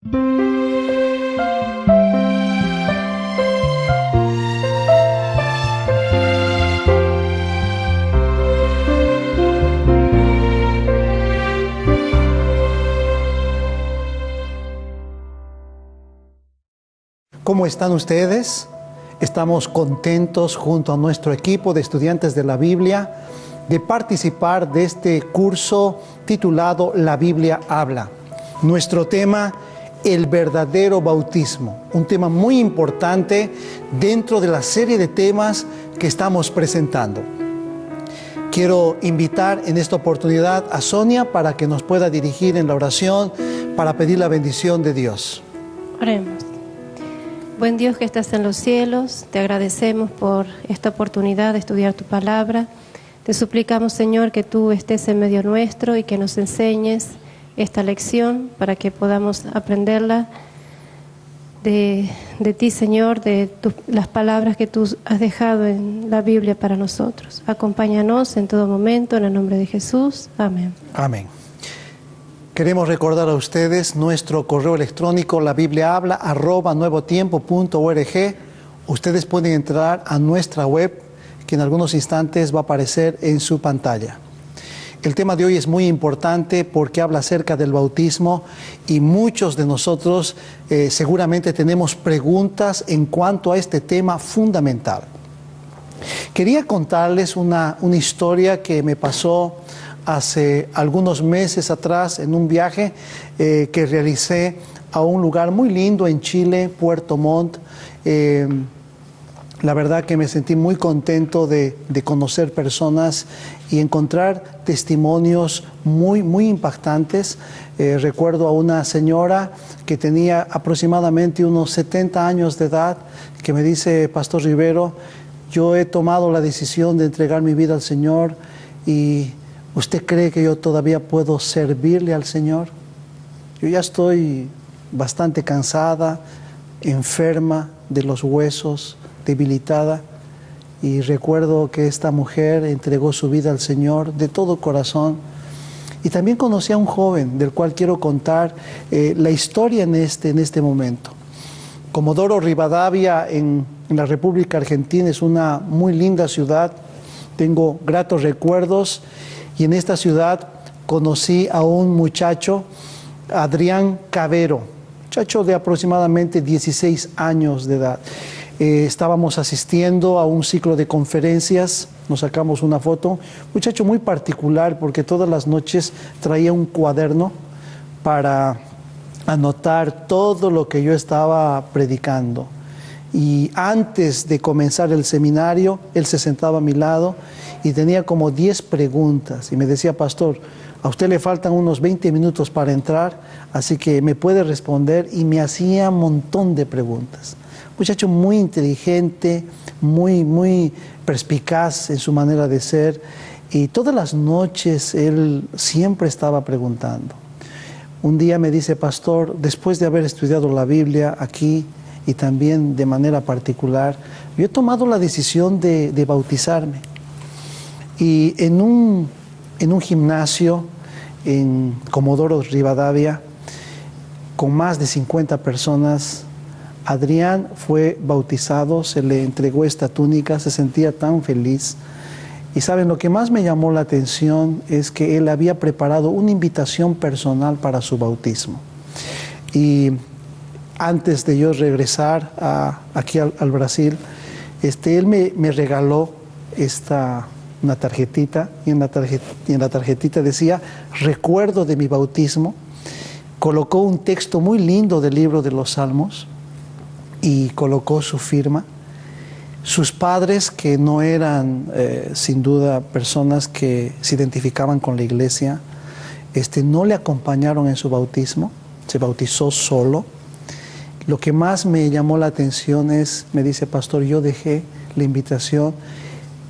¿Cómo están ustedes? Estamos contentos junto a nuestro equipo de estudiantes de la Biblia de participar de este curso titulado La Biblia habla. Nuestro tema, el verdadero bautismo, un tema muy importante dentro de la serie de temas que estamos presentando. Quiero invitar en esta oportunidad a Sonia para que nos pueda dirigir en la oración para pedir la bendición de Dios. Oremos. Buen Dios que estás en los cielos, te agradecemos por esta oportunidad de estudiar tu palabra. Te suplicamos, Señor, que tú estés en medio nuestro y que nos enseñes esta lección para que podamos aprenderla de ti, Señor, de las palabras que tú has dejado en la Biblia para nosotros. Acompáñanos en todo momento, en el nombre de Jesús. Amén. Amén. Queremos recordar a ustedes nuestro correo electrónico, labibliahabla@nuevotiempo.org. Ustedes pueden entrar a nuestra web, que en algunos instantes va a aparecer en su pantalla. El tema de hoy es muy importante porque habla acerca del bautismo y muchos de nosotros seguramente tenemos preguntas en cuanto a este tema fundamental. Quería contarles una historia que me pasó hace algunos meses atrás en un viaje que realicé a un lugar muy lindo en Chile, Puerto Montt. La verdad que me sentí muy contento de conocer personas y encontrar testimonios muy impactantes. Recuerdo a una señora que tenía aproximadamente unos 70 años de edad que me dice: Pastor Rivero, yo he tomado la decisión de entregar mi vida al Señor y ¿usted cree que yo todavía puedo servirle al Señor? Yo ya estoy bastante cansada, enferma de los huesos, debilitada. Y recuerdo que esta mujer entregó su vida al Señor de todo corazón. Y también conocí a un joven del cual quiero contar la historia en este momento. Comodoro Rivadavia, en la República Argentina, es una muy linda ciudad. Tengo gratos recuerdos. Y en esta ciudad conocí a un muchacho, Adrián Cavero, muchacho de aproximadamente 16 años de edad. Estábamos asistiendo a un ciclo de conferencias, nos sacamos una foto, muchacho muy particular porque todas las noches traía un cuaderno para anotar todo lo que yo estaba predicando. Y antes de comenzar el seminario, él se sentaba a mi lado y tenía como 10 preguntas. Y me decía: Pastor, a usted le faltan unos 20 minutos para entrar, así que me puede responder. Y me hacía un montón de preguntas. Muchacho muy inteligente, muy perspicaz en su manera de ser. Y todas las noches él siempre estaba preguntando. Un día me dice: Pastor, después de haber estudiado la Biblia aquí y también de manera particular, yo he tomado la decisión de bautizarme. Y en un gimnasio en Comodoro Rivadavia, con más de 50 personas, Adrián fue bautizado, se le entregó esta túnica, se sentía tan feliz. Y saben, lo que más me llamó la atención es que él había preparado una invitación personal para su bautismo. Y antes de yo regresar aquí al Brasil, él me regaló una tarjetita, y en la tarjetita decía: recuerdo de mi bautismo. Colocó un texto muy lindo del libro de los Salmos y colocó su firma. Sus padres, que no eran sin duda personas que se identificaban con la iglesia, no le acompañaron en su bautismo, se bautizó solo. Lo que más me llamó la atención es, me dice: Pastor, yo dejé la invitación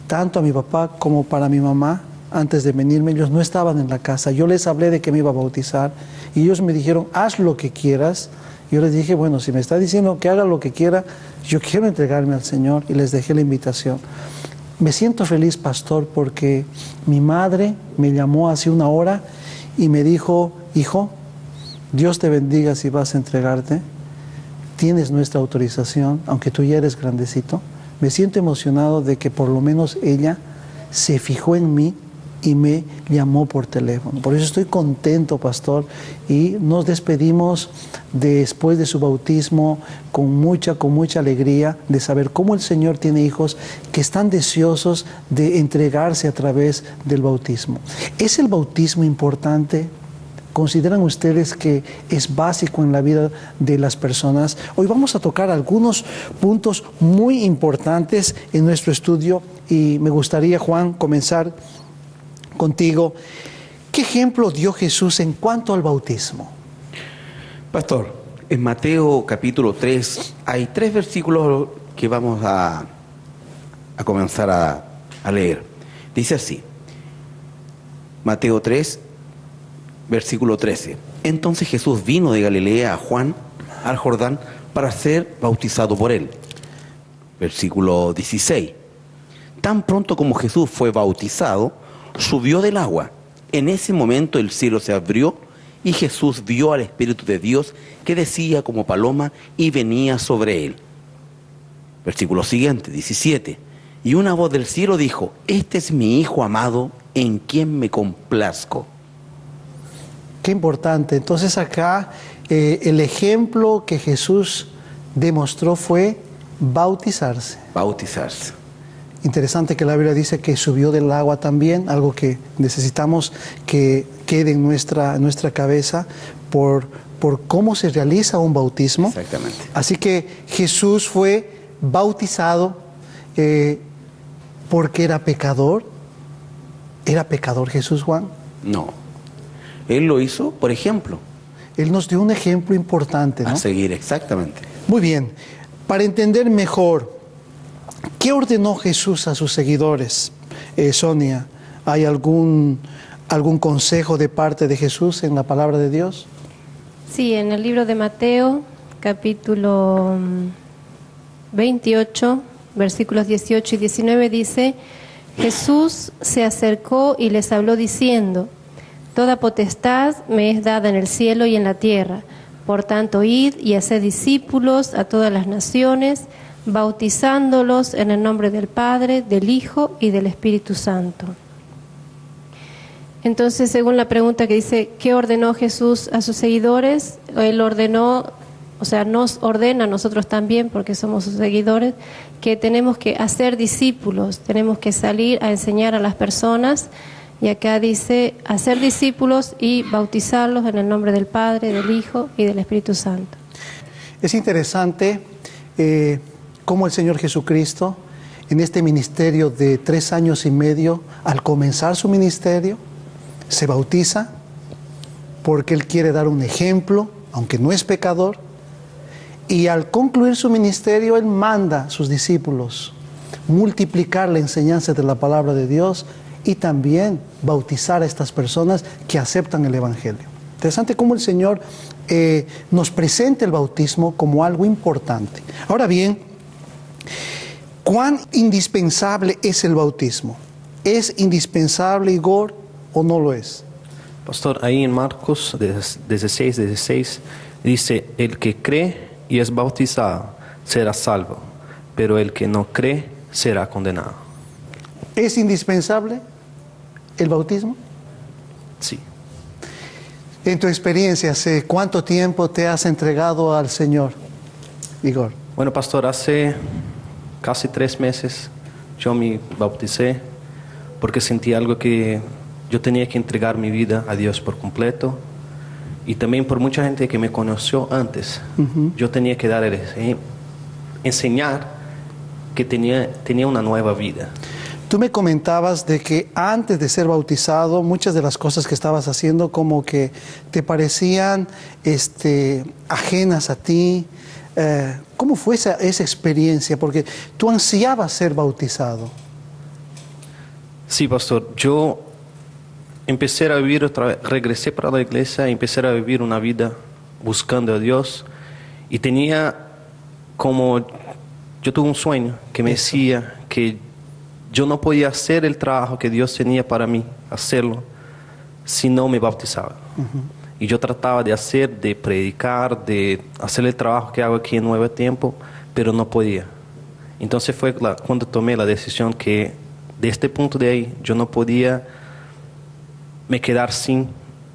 tanto a mi papá como para mi mamá antes de venirme. Ellos no estaban en la casa, yo les hablé de que me iba a bautizar y ellos me dijeron: haz lo que quieras. Yo les dije: bueno, si me está diciendo que haga lo que quiera, yo quiero entregarme al Señor, y les dejé la invitación. Me siento feliz, pastor, porque mi madre me llamó hace una hora y me dijo: hijo, Dios te bendiga si vas a entregarte. Tienes nuestra autorización, aunque tú ya eres grandecito. Me siento emocionado de que por lo menos ella se fijó en mí y me llamó por teléfono. Por eso estoy contento, pastor, y nos despedimos después de su bautismo con mucha alegría de saber cómo el Señor tiene hijos que están deseosos de entregarse a través del bautismo. ¿Es el bautismo importante? ¿Consideran ustedes que es básico en la vida de las personas? Hoy vamos a tocar algunos puntos muy importantes en nuestro estudio y me gustaría, Juan, comenzar contigo. ¿Qué ejemplo dio Jesús en cuanto al bautismo? Pastor, en Mateo capítulo 3 hay 3 versículos que vamos a comenzar a leer. Dice así, Mateo 3, versículo 13. Entonces Jesús vino de Galilea a Juan, al Jordán, para ser bautizado por él. Versículo 16. Tan pronto como Jesús fue bautizado, subió del agua. En ese momento el cielo se abrió y Jesús vio al Espíritu de Dios que descendía como paloma y venía sobre él. Versículo siguiente, 17. Y una voz del cielo dijo: este es mi Hijo amado, en quien me complazco. Qué importante. Entonces acá el ejemplo que Jesús demostró fue bautizarse. Bautizarse. Interesante que la Biblia dice que subió del agua también, algo que necesitamos que quede en nuestra cabeza por cómo se realiza un bautismo. Exactamente. Así que Jesús fue bautizado porque era pecador. ¿Era pecador Jesús, Juan? No. Él lo hizo, por ejemplo. Él nos dio un ejemplo importante, ¿no? A seguir, exactamente. Muy bien. Para entender mejor, ¿qué ordenó Jesús a sus seguidores? Sonia, ¿hay algún consejo de parte de Jesús en la palabra de Dios? Sí, en el libro de Mateo, capítulo 28, versículos 18 y 19 dice: Jesús se acercó y les habló diciendo: toda potestad me es dada en el cielo y en la tierra. Por tanto, id y haced discípulos a todas las naciones, bautizándolos en el nombre del Padre, del Hijo y del Espíritu Santo. Entonces, según la pregunta que dice, ¿qué ordenó Jesús a sus seguidores? Él ordenó, o sea, nos ordena a nosotros también, porque somos sus seguidores, que tenemos que hacer discípulos, tenemos que salir a enseñar a las personas. Y acá dice, hacer discípulos y bautizarlos en el nombre del Padre, del Hijo y del Espíritu Santo. Es interesante cómo el Señor Jesucristo, en este ministerio de 3 años y medio, al comenzar su ministerio, se bautiza porque Él quiere dar un ejemplo, aunque no es pecador, y al concluir su ministerio, Él manda a sus discípulos multiplicar la enseñanza de la palabra de Dios y también bautizar a estas personas que aceptan el Evangelio. Interesante cómo el Señor nos presenta el bautismo como algo importante. Ahora bien, ¿cuán indispensable es el bautismo? ¿Es indispensable, Igor, o no lo es? Pastor, ahí en Marcos 16 dice: el que cree y es bautizado será salvo, pero el que no cree será condenado. ¿Es indispensable el bautismo? Sí. En tu experiencia, ¿hace cuánto tiempo te has entregado al Señor, Igor? Bueno, pastor, hace casi 3 meses yo me bauticé porque sentí algo que yo tenía que entregar mi vida a Dios por completo, y también por mucha gente que me conoció antes. Yo tenía que dar enseñar que tenía una nueva vida. Tú me comentabas de que antes de ser bautizado, muchas de las cosas que estabas haciendo como que te parecían ajenas a ti. ¿Cómo fue esa experiencia? Porque tú ansiabas ser bautizado. Sí, pastor. Yo empecé a vivir otra vez, regresé para la iglesia y empecé a vivir una vida buscando a Dios. Y yo tuve un sueño que me decía que yo no podía hacer el trabajo que Dios tenía para mí, hacerlo, si no me bautizaba. Y yo trataba de hacer, de predicar, de hacer el trabajo que hago aquí en Nuevo Tiempo, pero no podía. Entonces fue cuando tomé la decisión que de este punto de ahí yo no podía me quedar sin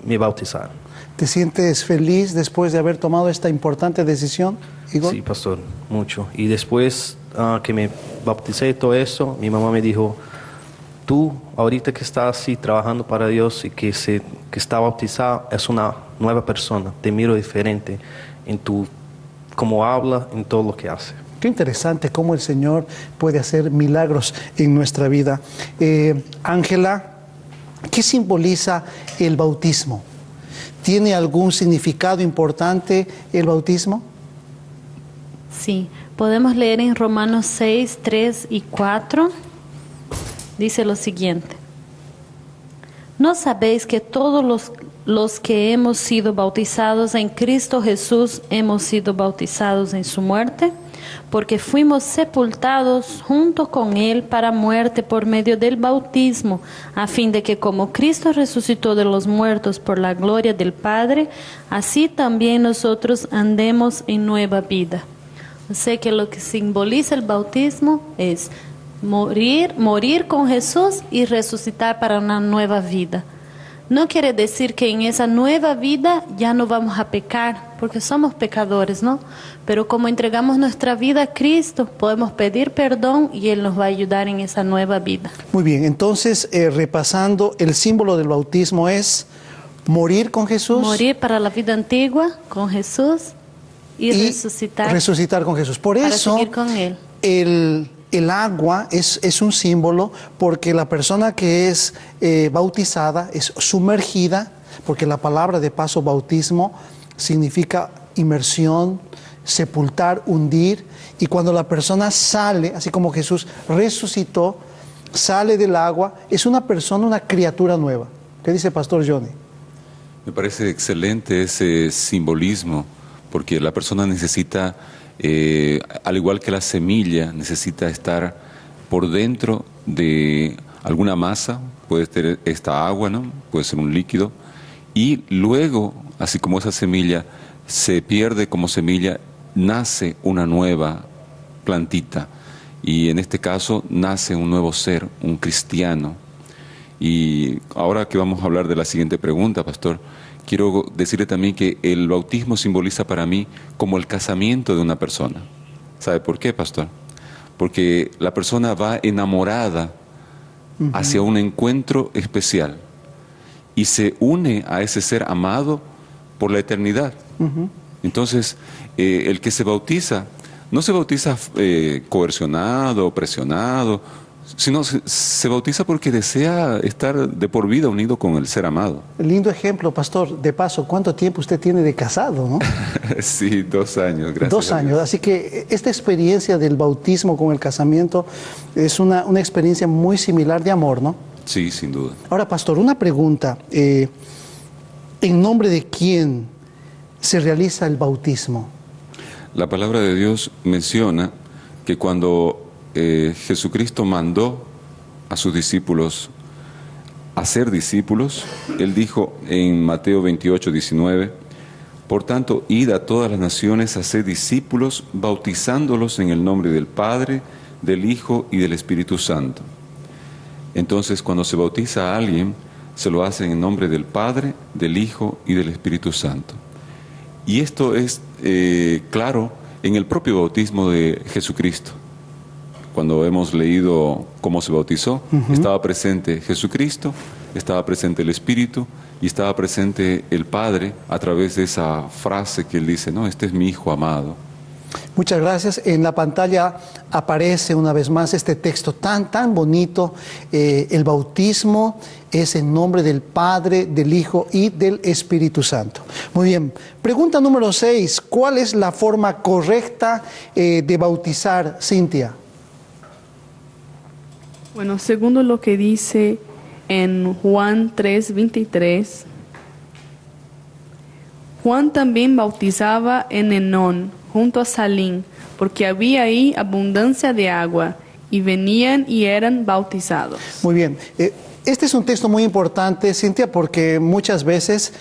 me bautizar. ¿Te sientes feliz después de haber tomado esta importante decisión, Igor? Sí, pastor, mucho. Y después que me bauticé y todo eso, mi mamá me dijo, tú ahorita que estás así trabajando para Dios y que está bautizado, es una nueva persona, te miro diferente en tu cómo habla, en todo lo que hace. Qué interesante cómo el Señor puede hacer milagros en nuestra vida. Ángela, ¿qué simboliza el bautismo? ¿Tiene algún significado importante el bautismo? Sí, podemos leer en Romanos 6, 3 y 4. Dice lo siguiente. ¿No sabéis que todos los que hemos sido bautizados en Cristo Jesús hemos sido bautizados en su muerte? Porque fuimos sepultados junto con Él para muerte por medio del bautismo, a fin de que como Cristo resucitó de los muertos por la gloria del Padre, así también nosotros andemos en nueva vida. O sea que lo que simboliza el bautismo es morir con Jesús y resucitar para una nueva vida. No quiere decir que en esa nueva vida ya no vamos a pecar, porque somos pecadores, ¿no? Pero como entregamos nuestra vida a Cristo, podemos pedir perdón y Él nos va a ayudar en esa nueva vida. Muy bien, entonces repasando, el símbolo del bautismo es morir con Jesús. Morir para la vida antigua con Jesús y resucitar. Resucitar con Jesús. Por para eso, seguir con Él. El agua es un símbolo porque la persona que es bautizada es sumergida, porque la palabra de paso bautismo significa inmersión, sepultar, hundir, y cuando la persona sale, así como Jesús resucitó, sale del agua, es una persona, una criatura nueva. ¿Qué dice Pastor Johnny? Me parece excelente ese simbolismo, porque la persona necesita, al igual que la semilla, necesita estar por dentro de alguna masa, puede ser esta agua, ¿no? Puede ser un líquido, y luego, así como esa semilla se pierde como semilla, nace una nueva plantita, y en este caso nace un nuevo ser, un cristiano. Y ahora que vamos a hablar de la siguiente pregunta, pastor, quiero decirle también que el bautismo simboliza para mí como el casamiento de una persona. ¿Sabe por qué, pastor? Porque la persona va enamorada hacia un encuentro especial y se une a ese ser amado por la eternidad. Entonces, el que se bautiza, no se bautiza coercionado, presionado, sino se bautiza porque desea estar de por vida unido con el ser amado. Lindo ejemplo, pastor. De paso, ¿cuánto tiempo usted tiene de casado, no? Sí, 2 años, gracias. 2 años, así que esta experiencia del bautismo con el casamiento es una experiencia muy similar de amor, ¿no? Sí, sin duda. Ahora, pastor, una pregunta. ¿En nombre de quién se realiza el bautismo? La palabra de Dios menciona que cuando Jesucristo mandó a sus discípulos a ser discípulos, Él dijo en Mateo 28, 19, por tanto, id a todas las naciones a ser discípulos, bautizándolos en el nombre del Padre, del Hijo y del Espíritu Santo. Entonces, cuando se bautiza a alguien, se lo hace en nombre del Padre, del Hijo y del Espíritu Santo. Y esto es claro en el propio bautismo de Jesucristo. Cuando hemos leído cómo se bautizó, estaba presente Jesucristo, estaba presente el Espíritu y estaba presente el Padre a través de esa frase que Él dice, no, este es mi Hijo amado. Muchas gracias. En la pantalla aparece una vez más este texto tan bonito. El bautismo es en nombre del Padre, del Hijo y del Espíritu Santo. Muy bien. Pregunta número 6. ¿Cuál es la forma correcta de bautizar, Cintia? Bueno, segundo lo que dice en Juan 3:23, Juan también bautizaba en Enón, junto a Salim, porque había ahí abundancia de agua, y venían y eran bautizados. Muy bien. Este es un texto muy importante, Cintia, porque muchas veces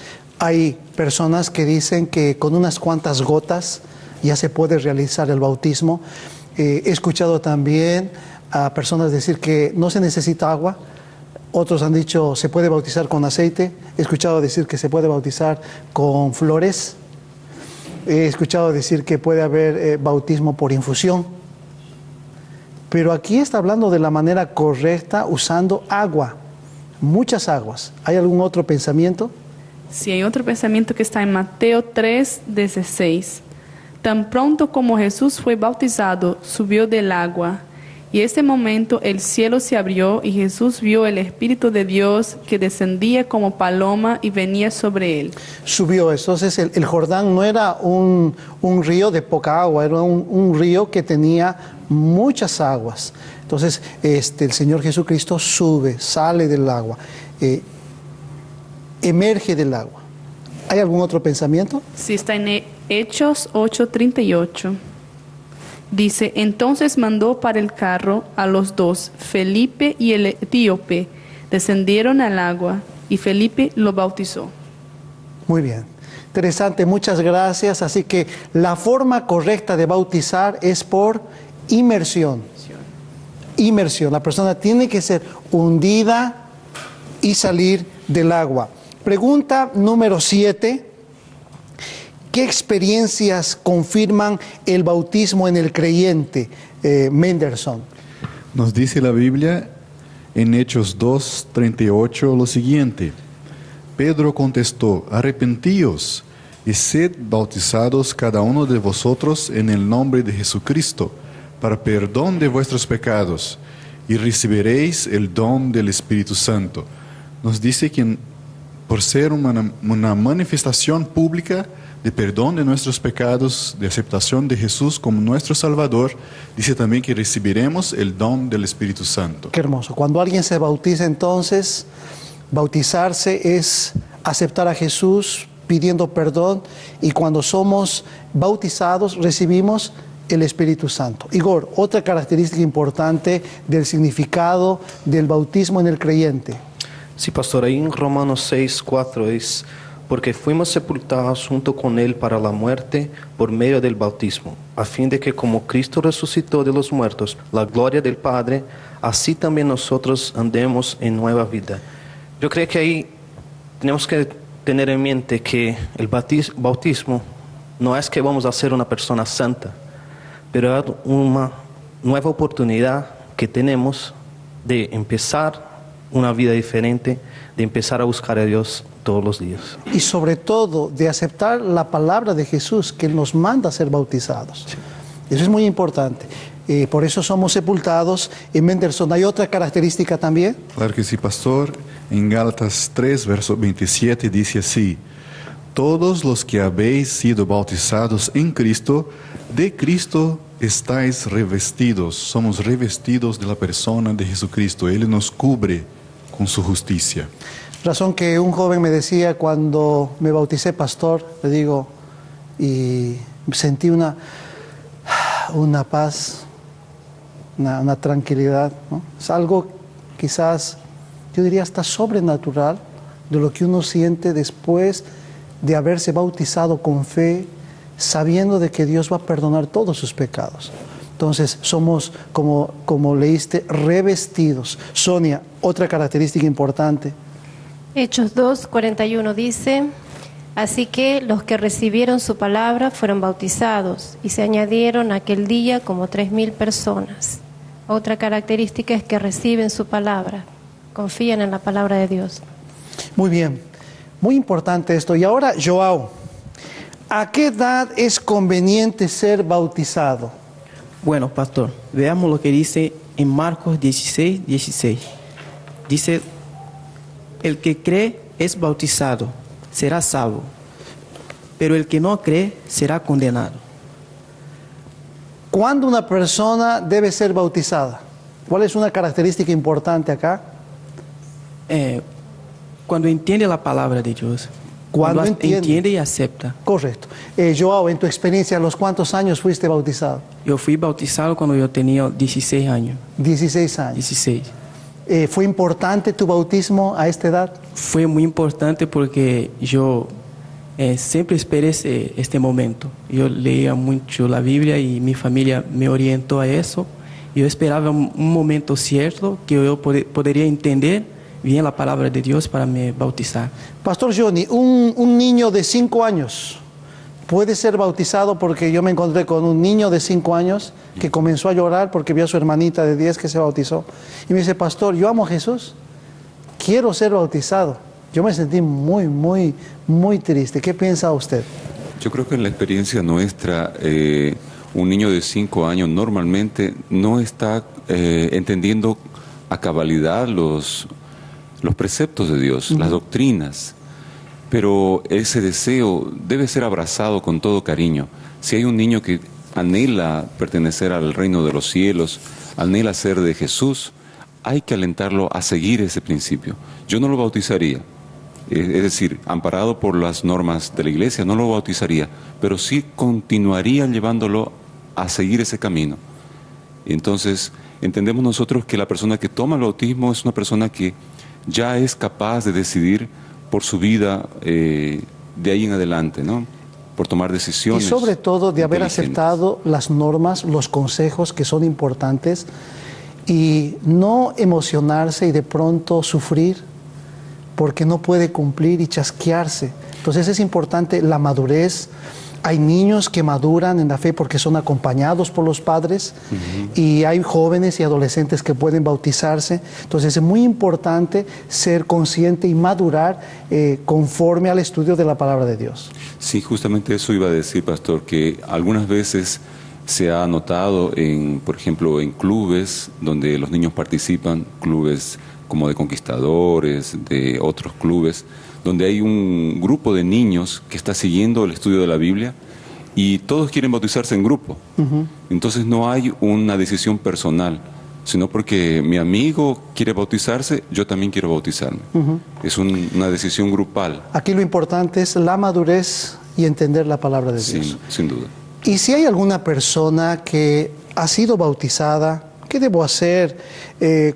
Hay personas que dicen que con unas cuantas gotas ya se puede realizar el bautismo. He escuchado también a personas decir que no se necesita agua. Otros han dicho se puede bautizar con aceite. He escuchado decir que se puede bautizar con flores. He escuchado decir que puede haber bautismo por infusión. Pero aquí está hablando de la manera correcta usando agua, muchas aguas. ¿Hay algún otro pensamiento? Sí, hay otro pensamiento que está en Mateo 3:16. Tan pronto como Jesús fue bautizado, subió del agua. Y en ese momento el cielo se abrió y Jesús vio el Espíritu de Dios que descendía como paloma y venía sobre él. Subió. Entonces el Jordán no era un río de poca agua, era un río que tenía muchas aguas. Entonces el Señor Jesucristo sube, sale del agua, emerge del agua. ¿Hay algún otro pensamiento? Sí, está en Hechos 8:38. Dice, entonces mandó para el carro a los dos, Felipe y el etíope, descendieron al agua y Felipe lo bautizó. Muy bien, interesante, muchas gracias. Así que la forma correcta de bautizar es por inmersión. Inmersión, la persona tiene que ser hundida y salir del agua. Pregunta número 7. ¿Qué experiencias confirman el bautismo en el creyente? Mendelson. Nos dice la Biblia en Hechos 2:38 lo siguiente. Pedro contestó, arrepentíos y sed bautizados cada uno de vosotros en el nombre de Jesucristo, para perdón de vuestros pecados, y recibiréis el don del Espíritu Santo. Nos dice que por ser una manifestación pública de perdón de nuestros pecados, de aceptación de Jesús como nuestro Salvador, dice también que recibiremos el don del Espíritu Santo. Qué hermoso. Cuando alguien se bautiza, entonces, bautizarse es aceptar a Jesús pidiendo perdón, y cuando somos bautizados recibimos el Espíritu Santo. Igor, otra característica importante del significado del bautismo en el creyente. Sí, pastor, ahí en Romanos 6:4 es, porque fuimos sepultados junto con Él para la muerte por medio del bautismo, a fin de que como Cristo resucitó de los muertos, la gloria del Padre, así también nosotros andemos en nueva vida. Yo creo que ahí tenemos que tener en mente que el bautismo no es que vamos a ser una persona santa, pero es una nueva oportunidad que tenemos de empezar una vida diferente, de empezar a buscar a Dios todos los días. Y sobre todo de aceptar la palabra de Jesús que nos manda a ser bautizados. Sí. Eso es muy importante. Por eso somos sepultados. En Mendelson, ¿hay otra característica también? Claro que sí, pastor. En Gálatas 3, verso 27 dice así: todos los que habéis sido bautizados en Cristo, de Cristo estáis revestidos. Somos revestidos de la persona de Jesucristo. Él nos cubre con su justicia. Razón que un joven me decía cuando me bauticé pastor, le digo, y sentí una paz, una tranquilidad, ¿no? Es algo quizás, yo diría hasta sobrenatural, de lo que uno siente después de haberse bautizado con fe, sabiendo de que Dios va a perdonar todos sus pecados. Entonces somos, como leíste, revestidos. Sonia, otra característica importante. Hechos 2:41 dice, así que los que recibieron su palabra fueron bautizados y se añadieron aquel día como 3,000 personas. Otra característica es que reciben su palabra, confían en la palabra de Dios. Muy bien, muy importante esto. Y ahora, Joao, ¿a qué edad es conveniente ser bautizado? Bueno, pastor, veamos lo que dice en Marcos 16:16. Dice, el que cree es bautizado, será salvo, pero el que no cree será condenado. ¿Cuándo una persona debe ser bautizada? ¿Cuál es una característica importante acá? Cuando entiende la palabra de Dios. Cuando entiende y acepta. Correcto. Joao, en tu experiencia, ¿a los cuántos años fuiste bautizado? Yo fui bautizado cuando yo tenía 16 años. 16 años. 16. ¿Fue importante tu bautismo a esta edad? Fue muy importante porque yo siempre esperé este momento. Yo leía mucho la Biblia y mi familia me orientó a eso. Yo esperaba un momento cierto que yo podría entender bien la palabra de Dios para me bautizar. Pastor Johnny, un niño de 5 años puede ser bautizado, porque yo me encontré con un niño de 5 años que comenzó a llorar porque vio a su hermanita de 10 que se bautizó. Y me dice, pastor, yo amo a Jesús, quiero ser bautizado. Yo me sentí muy triste. ¿Qué piensa usted? Yo creo que en la experiencia nuestra, un niño de 5 años normalmente no está entendiendo a cabalidad los preceptos de Dios, las doctrinas. Pero ese deseo debe ser abrazado con todo cariño. Si hay un niño que anhela pertenecer al reino de los cielos, anhela ser de Jesús, hay que alentarlo a seguir ese principio. Yo no lo bautizaría, es decir, amparado por las normas de la iglesia, no lo bautizaría, pero sí continuaría llevándolo a seguir ese camino. Entonces, entendemos nosotros que la persona que toma el bautismo es una persona que ya es capaz de decidir por su vida de ahí en adelante, ¿no? Por tomar decisiones. Y sobre todo de haber aceptado las normas, los consejos que son importantes, y no emocionarse y de pronto sufrir porque no puede cumplir y chasquearse. Entonces es importante la madurez. Hay niños que maduran en la fe porque son acompañados por los padres, y hay jóvenes y adolescentes que pueden bautizarse. Entonces es muy importante ser consciente y madurar conforme al estudio de la palabra de Dios. Sí, justamente eso iba a decir, pastor, que algunas veces se ha notado, por ejemplo, en clubes donde los niños participan, clubes como de conquistadores, de otros clubes, donde hay un grupo de niños que está siguiendo el estudio de la Biblia y todos quieren bautizarse en grupo. Entonces no hay una decisión personal, sino porque mi amigo quiere bautizarse, yo también quiero bautizarme. Es una decisión grupal. Aquí lo importante es la madurez y entender la palabra de Dios. Sí, sin duda. Y si hay alguna persona que ha sido bautizada, ¿qué debo hacer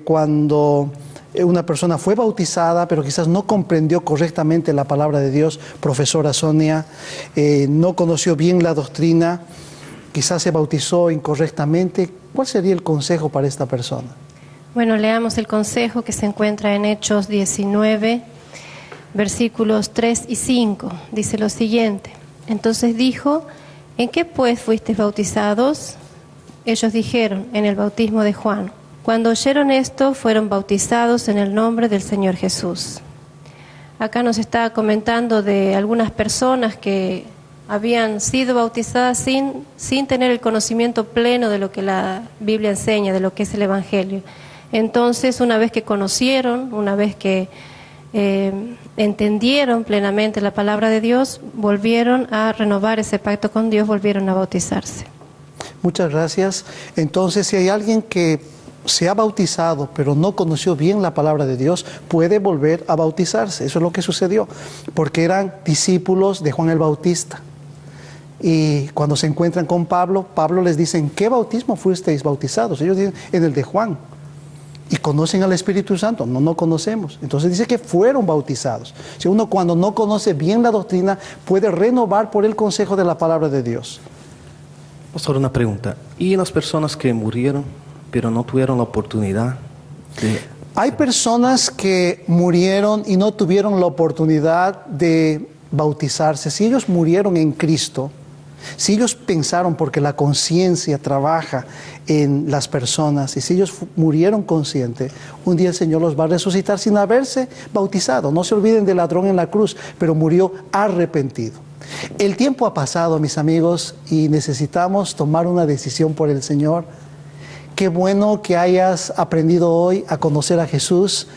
cuando una persona fue bautizada, pero quizás no comprendió correctamente la palabra de Dios? Profesora Sonia, no conoció bien la doctrina, quizás se bautizó incorrectamente. ¿Cuál sería el consejo para esta persona? Bueno, leamos el consejo que se encuentra en Hechos 19, versículos 3 y 5. Dice lo siguiente: entonces dijo, ¿en qué pues fuisteis bautizados? Ellos dijeron, en el bautismo de Juan. Cuando oyeron esto, fueron bautizados en el nombre del Señor Jesús. Acá nos está comentando de algunas personas que habían sido bautizadas sin tener el conocimiento pleno de lo que la Biblia enseña, de lo que es el Evangelio. Entonces, una vez que conocieron, una vez que entendieron plenamente la palabra de Dios, volvieron a renovar ese pacto con Dios, volvieron a bautizarse. Muchas gracias. Entonces, si hay alguien que se ha bautizado, pero no conoció bien la palabra de Dios, puede volver a bautizarse. Eso es lo que sucedió, porque eran discípulos de Juan el Bautista. Y cuando se encuentran con Pablo, Pablo les dice, ¿en qué bautismo fuisteis bautizados? Ellos dicen, en el de Juan. ¿Y conocen al Espíritu Santo? No, no conocemos. Entonces dice que fueron bautizados. Si uno cuando no conoce bien la doctrina, puede renovar por el consejo de la palabra de Dios. Pastor, una pregunta. ¿Y las personas que murieron, pero no tuvieron la oportunidad de... Hay personas que murieron y no tuvieron la oportunidad de bautizarse. Si ellos murieron en Cristo, si ellos pensaron, porque la conciencia trabaja en las personas, y si ellos murieron conscientes, un día el Señor los va a resucitar sin haberse bautizado. No se olviden del ladrón en la cruz, pero murió arrepentido. El tiempo ha pasado, mis amigos, y necesitamos tomar una decisión por el Señor. Qué bueno que hayas aprendido hoy a conocer a Jesús.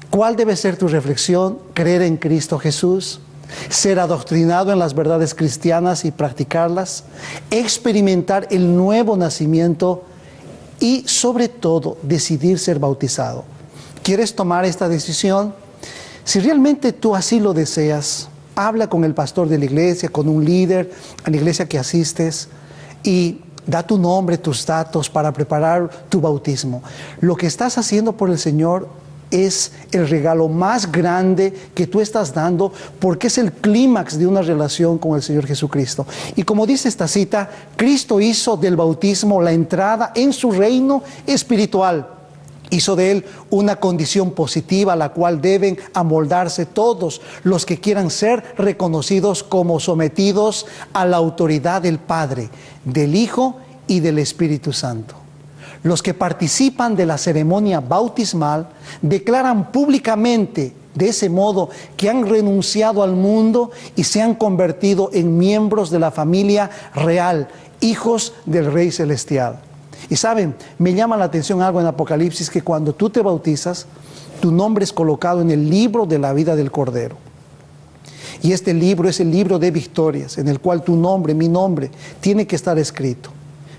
¿Cuál debe ser tu reflexión? Creer en Cristo Jesús, ser adoctrinado en las verdades cristianas y practicarlas, experimentar el nuevo nacimiento y, sobre todo, decidir ser bautizado. ¿Quieres tomar esta decisión? Si realmente tú así lo deseas, habla con el pastor de la iglesia, con un líder a la iglesia que asistes, y da tu nombre, tus datos para preparar tu bautismo. Lo que estás haciendo por el Señor es el regalo más grande que tú estás dando, porque es el clímax de una relación con el Señor Jesucristo. Y como dice esta cita, Cristo hizo del bautismo la entrada en su reino espiritual. Hizo de él una condición positiva a la cual deben amoldarse todos los que quieran ser reconocidos como sometidos a la autoridad del Padre, del Hijo y del Espíritu Santo. Los que participan de la ceremonia bautismal declaran públicamente de ese modo que han renunciado al mundo y se han convertido en miembros de la familia real, hijos del Rey Celestial. Y saben, me llama la atención algo en Apocalipsis, que cuando tú te bautizas, tu nombre es colocado en el libro de la vida del Cordero. Y este libro es el libro de victorias, en el cual tu nombre, mi nombre, tiene que estar escrito.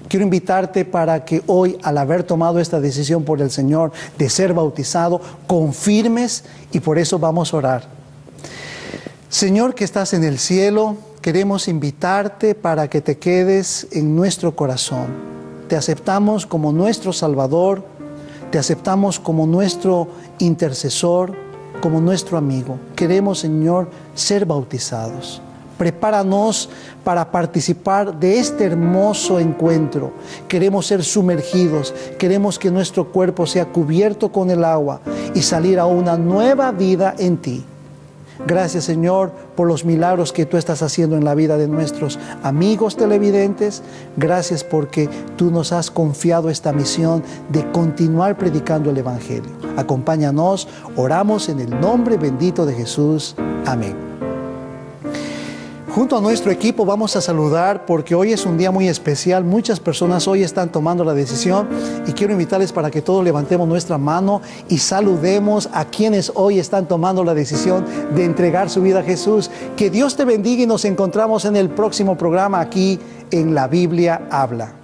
Quiero invitarte para que hoy, al haber tomado esta decisión por el Señor de ser bautizado, confirmes, y por eso vamos a orar. Señor que estás en el cielo, queremos invitarte para que te quedes en nuestro corazón. Te aceptamos como nuestro Salvador, te aceptamos como nuestro intercesor, como nuestro amigo. Queremos, Señor, ser bautizados. Prepáranos para participar de este hermoso encuentro. Queremos ser sumergidos, queremos que nuestro cuerpo sea cubierto con el agua y salir a una nueva vida en ti. Gracias, Señor, por los milagros que tú estás haciendo en la vida de nuestros amigos televidentes. Gracias porque tú nos has confiado esta misión de continuar predicando el Evangelio. Acompáñanos, oramos en el nombre bendito de Jesús. Amén. Junto a nuestro equipo vamos a saludar, porque hoy es un día muy especial. Muchas personas hoy están tomando la decisión y quiero invitarles para que todos levantemos nuestra mano y saludemos a quienes hoy están tomando la decisión de entregar su vida a Jesús. Que Dios te bendiga y nos encontramos en el próximo programa aquí en La Biblia Habla.